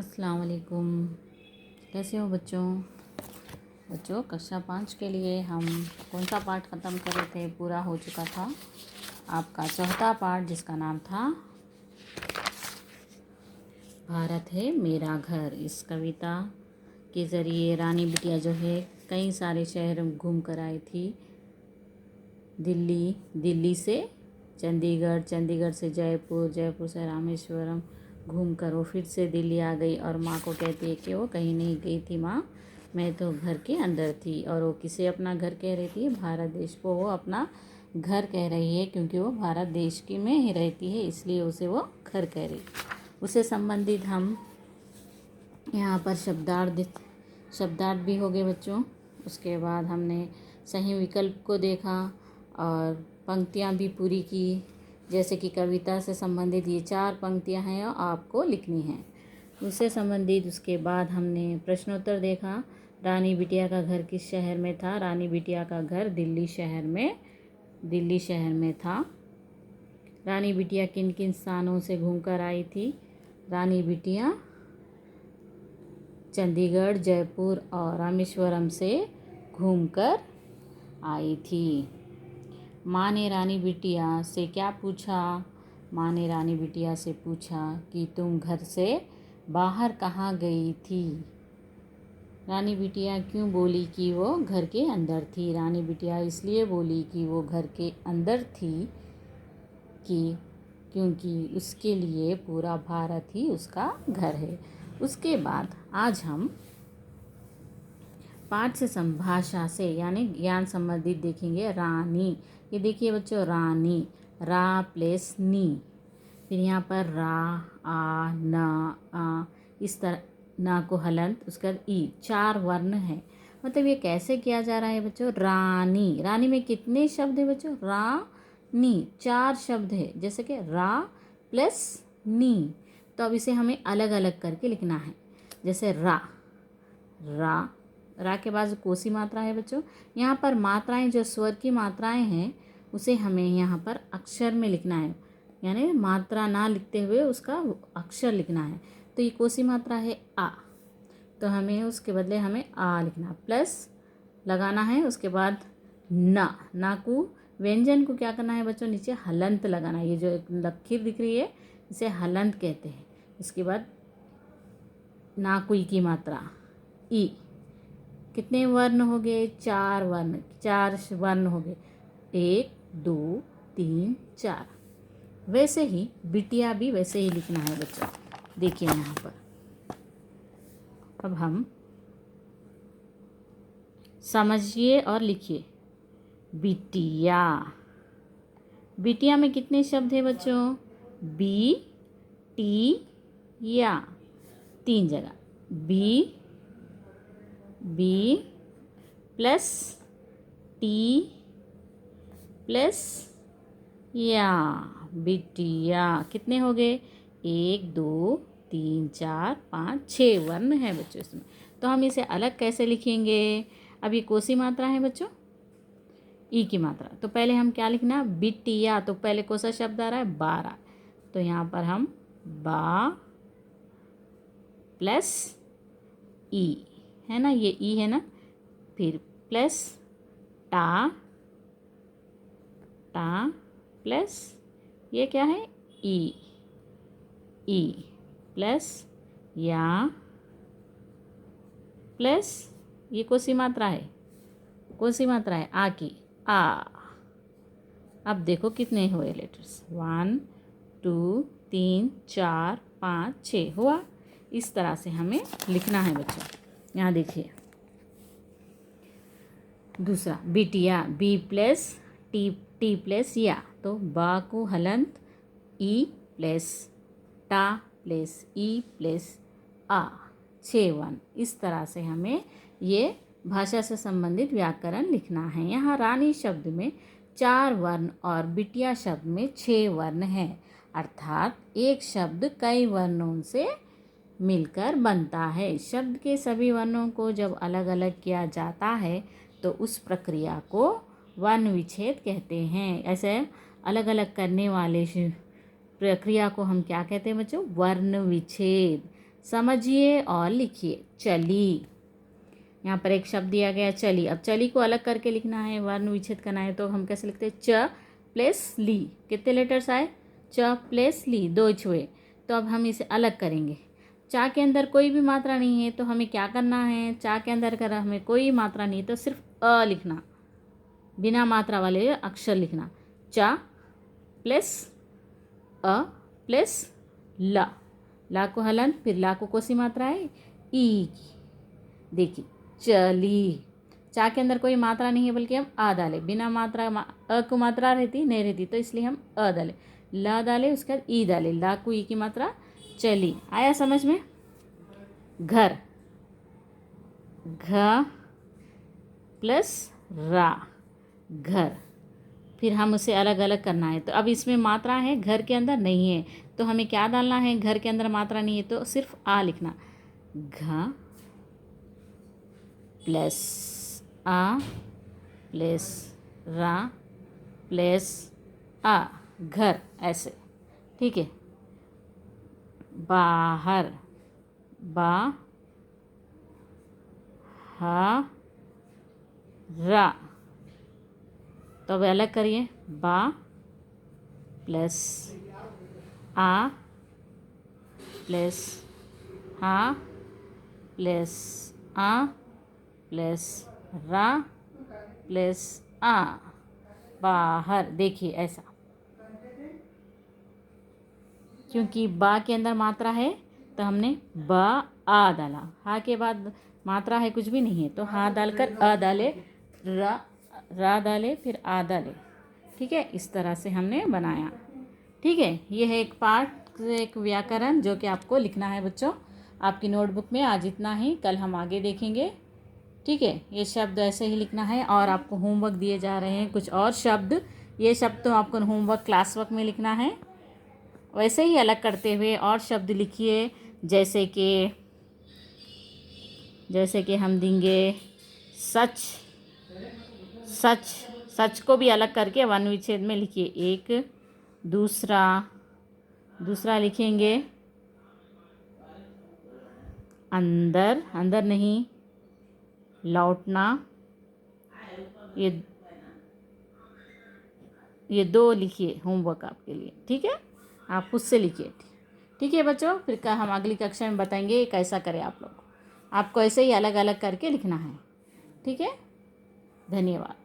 अस्सलाम वालेकुम। कैसे हो बच्चों कक्षा 5 के लिए हम कौन सा पाठ ख़त्म कर रहे थे? पूरा हो चुका था आपका चौथा पाठ, जिसका नाम था भारत है मेरा घर। इस कविता के ज़रिए रानी बिटिया जो है कई सारे शहर घूम कर आई थी। दिल्ली से चंडीगढ़, चंडीगढ़ से जयपुर, जयपुर से रामेश्वरम घूम कर वो फिर से दिल्ली आ गई और माँ को कहती है कि वो कहीं नहीं गई थी माँ, मैं तो घर के अंदर थी। और वो किसे अपना घर कह रही थी? भारत देश को वो अपना घर कह रही है, क्योंकि वो भारत देश की में ही रहती है, इसलिए उसे वो घर कह रही। उससे संबंधित हम यहाँ पर शब्दार्थ भी हो गए बच्चों। उसके बाद हमने सही विकल्प को देखा और पंक्तियाँ भी पूरी की। जैसे कि कविता से संबंधित ये 4 पंक्तियाँ हैं और आपको लिखनी हैं उससे संबंधित। उसके बाद हमने प्रश्नोत्तर देखा। रानी बिटिया का घर किस शहर में था? रानी बिटिया का घर दिल्ली शहर में था। रानी बिटिया किन किन स्थानों से घूमकर आई थी? रानी बिटिया चंडीगढ़, जयपुर और रामेश्वरम से घूमकर आई थी। माँ ने रानी बिटिया से क्या पूछा? माँ ने रानी बिटिया से पूछा कि तुम घर से बाहर कहाँ गई थी? रानी बिटिया क्यों बोली कि वो घर के अंदर थी? रानी बिटिया इसलिए बोली कि वो घर के अंदर थी क्योंकि उसके लिए पूरा भारत ही उसका घर है। उसके बाद आज हम पाठ से भाषा से यानी ज्ञान संबंधित देखेंगे। रानी, ये देखिए बच्चों, रानी, रा प्लस नी, फिर यहाँ पर रा, आ, न, आ, इस तरह ना को हलंत, उसके बाद ई, 4 वर्ण है। मतलब ये कैसे किया जा रहा है बच्चों? रानी, रानी में कितने शब्द है बच्चों? रा नी, 4 शब्द है। जैसे कि रा प्लस नी, तो अब इसे हमें अलग अलग करके लिखना है। जैसे रा के बाद कोसी मात्रा है बच्चों। यहाँ पर मात्राएं, जो स्वर की मात्राएं हैं, उसे हमें यहाँ पर अक्षर में लिखना है, यानी मात्रा ना लिखते हुए उसका अक्षर लिखना है। तो ये कोसी मात्रा है आ, तो हमें उसके बदले हमें आ लिखना, प्लस लगाना है। उसके बाद ना को व्यंजन को क्या करना है बच्चों? नीचे हलंत लगाना है। ये जो एक लकीर दिख रही है, इसे हलंत कहते हैं। इसके बाद नाकुई की मात्रा ई, कितने वर्ण हो गए? 4 वर्ण हो गए। 1 2 3 4। वैसे ही बिटिया भी वैसे ही लिखना है बच्चों। देखिए यहाँ पर अब हम समझिए और लिखिए। बिटिया, बिटिया में कितने शब्द है बच्चों? बी टी या, 3 जगह। बी प्लस टी प्लस या, बिटिया। कितने हो गए? 1 2 3 4 5 6 वर्ण है बच्चों इसमें। तो हम इसे अलग कैसे लिखेंगे? अब ये कोसी मात्रा है बच्चों, ई की मात्रा। तो पहले हम क्या लिखना? बिटिया, तो पहले कौन सा शब्द आ रहा है? 12। तो यहाँ पर हम बा प्लस ई, है ना, ये ई है ना, फिर प्लस टा प्लस ये क्या है? ई प्लस या प्लस ये कौन सी मात्रा है? आ की, आ। अब देखो कितने हुए लेटर्स? 1 2 3 4 5 6 हुआ। इस तरह से हमें लिखना है बच्चों। यहाँ देखिए दूसरा, बिटिया, बी प्लस टी प्लस या, तो बा को हलंत, ई प्लस टा प्लस ई प्लस आ, 6 वर्ण। इस तरह से हमें ये भाषा से संबंधित व्याकरण लिखना है। यहाँ रानी शब्द में 4 वर्ण और बिटिया शब्द में 6 वर्ण है, अर्थात एक शब्द कई वर्णों से मिलकर बनता है। शब्द के सभी वर्णों को जब अलग अलग किया जाता है तो उस प्रक्रिया को वर्ण विच्छेद कहते हैं। ऐसे अलग अलग करने वाले प्रक्रिया को हम क्या कहते हैं बच्चों? वर्ण विच्छेद। समझिए और लिखिए। चली, यहाँ पर एक शब्द दिया गया चली। अब चली को अलग करके लिखना है, वर्ण विच्छेद करना है, तो हम कैसे लिखते हैं? च प्लस ली। कितने लेटर्स आए? च प्लस ली, 2 छुए। तो अब हम इसे अलग करेंगे। चा के अंदर कोई भी मात्रा नहीं है, तो हमें क्या करना है? चा के अंदर अगर हमें कोई मात्रा नहीं है तो सिर्फ अ लिखना, बिना मात्रा वाले अक्षर लिखना। चा प्लस अ प्लस ला, ला को हलन, फिर ला को कौन सी मात्रा है? ई की। देखिए चली, चा के अंदर कोई मात्रा नहीं है बल्कि हम आ डाले, बिना मात्रा अ को मात्रा रहती नहीं रहती, तो इसलिए हम अ डाले, ला डाले, उसके बाद ई डाले, ला को ई की मात्रा, चली। आया समझ में? घर, घ प्लस रा, घर। फिर हम उसे अलग अलग करना है, तो अब इसमें मात्रा है, घर के अंदर नहीं है, तो हमें क्या डालना है? घर के अंदर मात्रा नहीं है तो सिर्फ आ लिखना। घ प्लस आ प्लस रा प्लस आ, घर, ऐसे। ठीक है। बाहर, बा हा रा, तो अब अलग करिए। बा प्लस आ प्लस हा प्लस आ प्लस रा प्लस आ, बाहर। देखिए ऐसा, क्योंकि बा के अंदर मात्रा है तो हमने बा आ डाला, हा के बाद मात्रा है कुछ भी नहीं है, तो हा डालकर अ डाले, रा डाले, फिर आ डाले। ठीक है, इस तरह से हमने बनाया। ठीक है, ये है एक पाठ, एक व्याकरण जो कि आपको लिखना है बच्चों आपकी नोटबुक में। आज इतना ही, कल हम आगे देखेंगे। ठीक है, ये शब्द ऐसे ही लिखना है, और आपको होमवर्क दिए जा रहे हैं कुछ और शब्द। ये शब्द तो आपको होमवर्क क्लास वर्क में लिखना है, वैसे ही अलग करते हुए और शब्द लिखिए। जैसे कि हम देंगे सच, सच, सच को भी अलग करके वर्ण विच्छेद में लिखिए। एक, दूसरा लिखेंगे अंदर, अंदर नहीं, लौटना। ये 2 लिखिए होमवर्क आपके लिए। ठीक है, आप खुद से लिखिए। ठीक है बच्चों, फिर हम अगली कक्षा में बताएंगे कैसा करें आप लोग। आपको ऐसे ही अलग अलग करके लिखना है। ठीक है, धन्यवाद।